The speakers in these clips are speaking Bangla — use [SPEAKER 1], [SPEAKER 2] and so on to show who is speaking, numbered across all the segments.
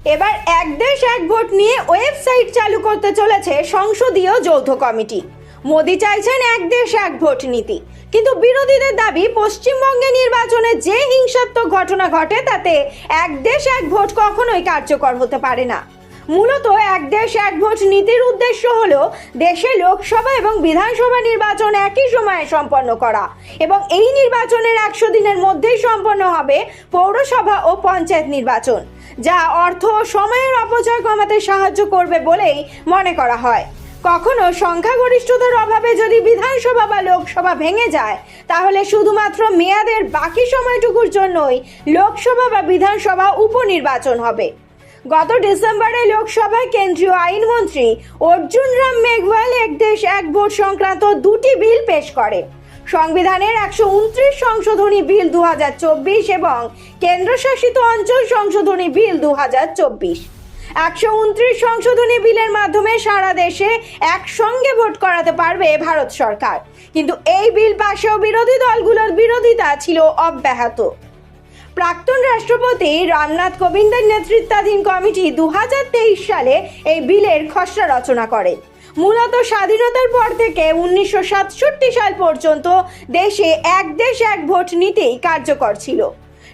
[SPEAKER 1] এবার এক দেশ এক ভোট নিয়ে ওয়েবসাইট চালু করতে চলেছে সংসদীয় যৌথ কমিটি। মোদি চাইছেন এক দেশ এক ভোট নীতি, কিন্তু বিরোধীদের দাবি পশ্চিমবঙ্গে নির্বাচনে যে হিংসাত্মক ঘটনা ঘটে তাতে এক দেশ এক ভোট কখনোই কার্যকর হতে পারে না। মূলত এক দেশ এক ভোট নীতির উদ্দেশ্য হলো দেশে লোকসভা এবং বিধানসভা নির্বাচন একই সময়ে সম্পন্ন করা এবং এই নির্বাচনের 100 দিনের মধ্যেই সম্পন্ন হবে পৌরসভা ও পঞ্চায়েত নির্বাচন, যা অর্থ ও সময়ের অপচয় কমাতে সাহায্য করবে বলেই মনে করা হয়। কখনো সংখ্যাগরিষ্ঠতার অভাবে যদি বিধানসভা বা লোকসভা ভেঙে যায়, তাহলে শুধুমাত্র মেয়াদের বাকি সময়টুকুর জন্যই লোকসভা বা বিধানসভা উপনির্বাচন হবে। গত ডিসেম্বরে লোকসভায় কেন্দ্রীয় আইনমন্ত্রী অর্জুন রাম মেঘওয়াল এক দেশ এক ভোট সংক্রান্ত দুটি বিল পেশ করে। সংবিধানের 129 সংশোধনী বিল 2024 এবং কেন্দ্রশাসিত অঞ্চল সংশোধনী বিল 2024। 129 সংশোধনী বিলের মাধ্যমে সারা দেশে একসঙ্গে ভোট করাতে পারবে ভারত সরকার, কিন্তু এই বিল পাশেও বিরোধী দলগুলোর বিরোধিতা ছিল অব্যাহত। প্রাক্তন রাষ্ট্রপতি রামনাথ কোবিন্দের নেতৃত্বাধীন কমিটি 2023 সালে এই বিলের খসড়া রচনা করে। মূলত স্বাধীনতার পর থেকে 1967 সাল পর্যন্ত দেশে এক দেশ এক ভোট নীতি কার্যকর ছিল।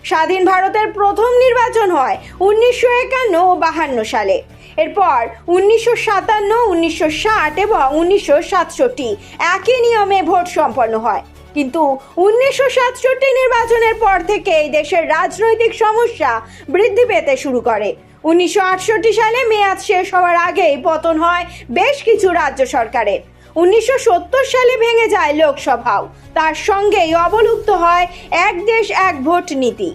[SPEAKER 1] স্বাধীন ভারতের প্রথম নির্বাচন হয় 1951 ও 52 সালে। এরপর 1957, 1960 এবং 1967 একই নিয়মে ভোট সম্পন্ন হয়। কিন্তু 1967 নির্বাচনের পর থেকে দেশের রাজনৈতিক সমস্যা বৃদ্ধি পেতে শুরু করে। 1968 সালে মেয়াদ শেষ হওয়ার আগেই পতন হয় বেশ কিছু রাজ্য সরকারের। 1970 সালে ভেঙে যায় লোকসভাও, তার সঙ্গেই অবলুপ্ত হয় এক দেশ এক ভোট নীতি।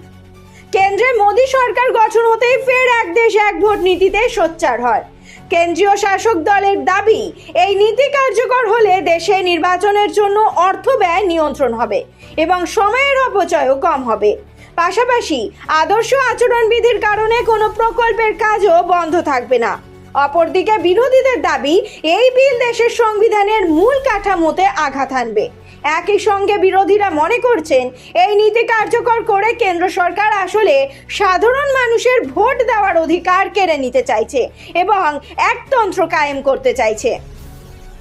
[SPEAKER 1] কেন্দ্রে মোদী সরকার গঠন হতেই ফের এক দেশ এক ভোট নীতিতে সোচ্চার হয়। কেন্দ্রীয় শাসক দলের দাবি, এই নীতি কার্যকর হলে দেশে নির্বাচনের জন্য অর্থ ব্যয় নিয়ন্ত্রণ হবে এবং সময়ের অপচয়ও কম হবে। পাশাপাশি আদর্শ আচরণবিধির কারণে কোনো প্রকল্পের কাজও বন্ধ থাকবে না। অপরদিকে বিরোধীদের দাবি, এই বিল দেশের সংবিধানের মূল কাঠামোতে আঘাত হানবে। একই সঙ্গে বিরোধীরা মনে করছেন, এই নীতি কার্যকর করে কেন্দ্র সরকার আসলে সাধারণ মানুষের ভোট দেওয়ার অধিকার কেড়ে নিতে চাইছে এবং একতন্ত্র কায়েম করতে চাইছে।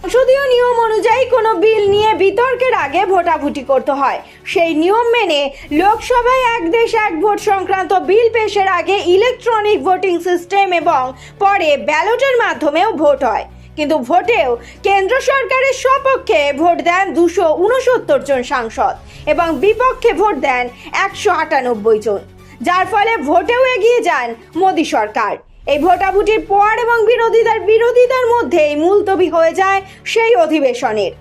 [SPEAKER 1] সংসদীয় নিয়ম অনুযায়ী কোনো বিল নিয়ে বিতর্কের আগে ভোটাভুটি করতে হয়। সেই নিয়ম মেনে লোকসভায় এক দেশ এক ভোট সংক্রান্ত বিল পেশের আগে ইলেকট্রনিক ভোটিং সিস্টেম এবং পরে ব্যালটের মাধ্যমেও ভোট হয়। কিন্তু ভোটেও কেন্দ্র সরকারের সপক্ষে ভোট দেন 269 জন সাংসদ এবং বিপক্ষে ভোট দেন 198 জন, যার ফলে ভোটেও এগিয়ে যান মোদী সরকার। এই ভোটাভুটির পর এবং বিরোধিতার মধ্যেই মুলতবি হয়ে যায় সেই অধিবেশনের।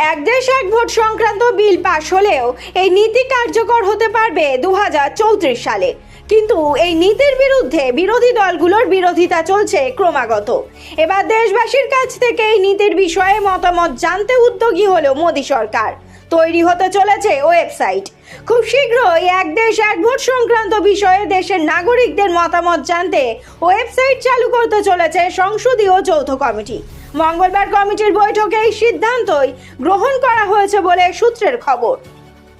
[SPEAKER 1] এক দেশ এক ভোট সংক্রান্ত বিল পাশ হলেও এই নীতি কার্যকর হতে পারবে 2034 সালে। কিন্তু এই নীতির বিরুদ্ধে বিরোধী দলগুলোর বিরোধিতা চলছে ক্রমাগত। এবার দেশবাসীর কাছ থেকে এই নীতির বিষয়ে মতামত জানতে উদ্যোগী হলো মোদী সরকার। তৈরি হতে চলেছে ওয়েবসাইট। খুব শীঘ্রই এক দেশ এক ভোট সংক্রান্ত বিষয়ে দেশের নাগরিকদের মতামত জানতে ওয়েবসাইট চালু করতে চলেছে সংসদীয় যৌথ কমিটি। মঙ্গলবার কমিটির বৈঠকে এই সিদ্ধান্তই গ্রহণ করা হয়েছে বলে সূত্রের খবর।